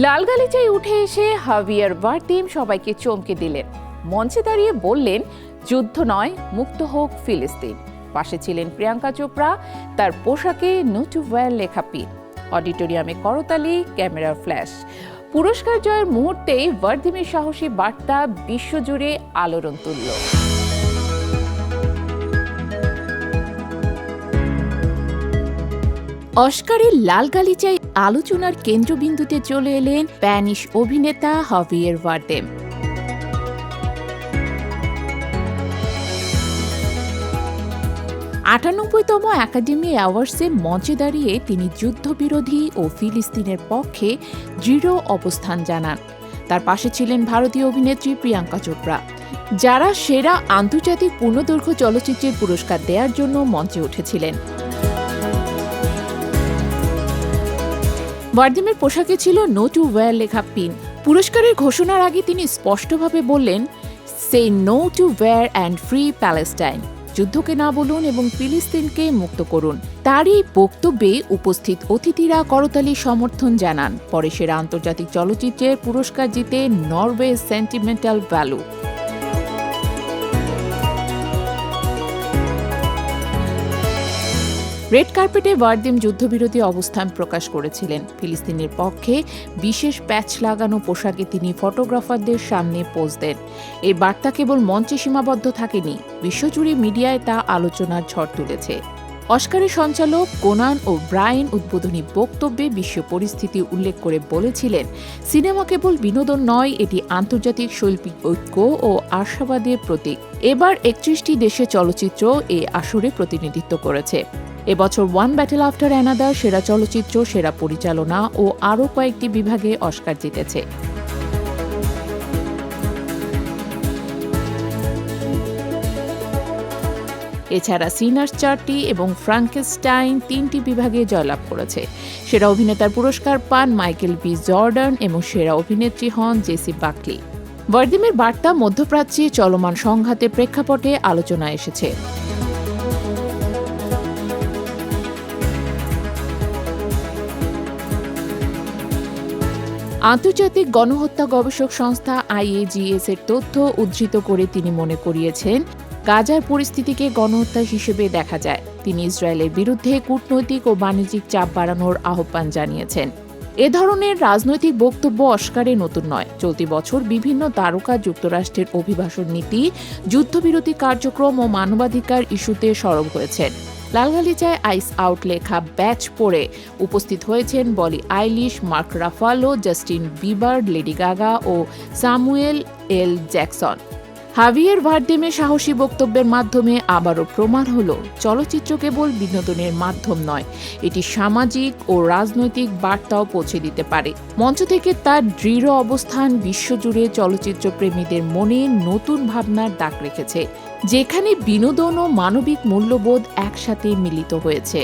লাল গালিচায় উঠে এসে হাভিয়ার বারদেম সবাইকে চমকে দিলেন। মঞ্চে দাঁড়িয়ে বললেন, যুদ্ধ নয়, মুক্ত হোক ফিলিস্তিন। পাশে ছিলেন প্রিয়াঙ্কা চোপড়া, তার পোশাকে নো টু ওয়্যার লেখা পিন। অডিটোরিয়ামে করতালি, ক্যামেরার ফ্ল্যাশ। পুরস্কার জয়ের মুহূর্তেই বারদেমের সাহসী বার্তা বিশ্বজুড়ে আলোড়ন তুলল। অস্কারের লাল গালিচায় আলোচনার কেন্দ্রবিন্দুতে চলে এলেন স্প্যানিশ অভিনেতা হাভিয়ের বারদেম। আটানব্বইতম একাডেমি অ্যাওয়ার্ডসে মঞ্চে দাঁড়িয়ে তিনি যুদ্ধবিরোধী ও ফিলিস্তিনের পক্ষে দৃঢ় অবস্থান জানান। তার পাশে ছিলেন ভারতীয় অভিনেত্রী প্রিয়াঙ্কা চোপড়া, যারা সেরা আন্তর্জাতিক পূর্ণদৈর্ঘ্য চলচ্চিত্রের পুরস্কার দেওয়ার জন্য মঞ্চে উঠেছিলেন। বারদেমের পোশাকে ছিল নো টু ওয়্যার লেখা পিন। পুরস্কারের ঘোষণার আগে তিনি স্পষ্টভাবে বললেন, say no to war and free Palestine. যুদ্ধকে না বলুন এবং ফিলিস্তিনকে মুক্ত করুন। তারই বক্তব্যে উপস্থিত অতিথিরা করতালি সমর্থন জানান। পরে সেরা আন্তর্জাতিক চলচ্চিত্রের পুরস্কার জিতে নরওয়ে সেন্টিমেন্টাল ভ্যালু। রেড কার্পেটে বারদেম যুদ্ধবিরোধী অবস্থান প্রকাশ করেছিলেন। ফিলিস্তিনের পক্ষে বিশেষ প্যাচ লাগানো পোশাকে তিনি ফটোগ্রাফারদের সামনে পোজ দেন। এই বার্তা কেবল মঞ্চে সীমাবদ্ধ থাকেনি, বিশ্বজুড়ে মিডিয়ায় তা আলোচনার ঝড় তুলেছে। অস্কারের সঞ্চালক কোনান ও ব্রায়েন উদ্বোধনী বক্তব্যে বিশ্ব পরিস্থিতি উল্লেখ করে বলেছিলেন, সিনেমা কেবল বিনোদন নয়, এটি আন্তর্জাতিক শৈল্পিক ঐক্য ও আশাবাদের প্রতীক। এবার 31টি দেশের চলচ্চিত্র এ আসরে প্রতিনিধিত্ব করেছে। এবছর ওয়ান ব্যাটেল আফটার অ্যানাদার সেরা চলচ্চিত্র, সেরা পরিচালনা ও আরও কয়েকটি বিভাগে অস্কার জিতেছে। এছাড়া সিনার্স 4টি এবং ফ্রাঙ্কেনস্টাইন 3টি বিভাগে জয়লাভ করেছে। সেরা অভিনেতার পুরস্কার পান মাইকেল বি জর্ডান এবং সেরা অভিনেত্রী হন জেসি বাকলি। বারদেমের বার্তা মধ্যপ্রাচ্যে চলমান সংঘাতের প্রেক্ষাপটে আলোচনায় এসেছে। আন্তর্জাতিক গণহত্যা গবেষক সংস্থা IAGS এর তথ্য উদ্ধৃত করে তিনি মনে করিয়েছেন, গাজার পরিস্থিতিকে গণহত্যা হিসেবে দেখা যায়। তিনি ইসরায়েলের বিরুদ্ধে কূটনৈতিক ও বাণিজ্যিক চাপ বাড়ানোর আহ্বান জানিয়েছেন। এ ধরনের রাজনৈতিক বক্তব্য অস্কারে নতুন নয়। চলতি বছর বিভিন্ন তারকা যুক্তরাষ্ট্রের অভিবাসন নীতি, যুদ্ধবিরোধী কার্যক্রম ও মানবাধিকার ইস্যুতে সরব হয়েছেন। লাল গালিচায় আইস আউট লেখা ব্যাচ পরে উপস্থিত হয়েছেন Billie Eilish, Mark Ruffalo, Justin Bieber, Lady Gaga ও স্যামুয়েল এল জ্যাকসন। হাভিয়ের বারদেমের সাহসী বক্তব্যের মাধ্যমে আবারও প্রমাণ হলো, চলচ্চিত্র কেবল বিনোদনের মাধ্যম নয়, এটি সামাজিক ও রাজনৈতিক বার্তাও পৌঁছে দিতে পারে। মঞ্চ থেকে তার দৃঢ় অবস্থান বিশ্বজুড়ে চলচ্চিত্র প্রেমীদের মনে নতুন ভাবনার দাগ রেখেছে, যেখানে বিনোদন ও মানবিক মূল্যবোধ একসাথে মিলিত হয়েছে।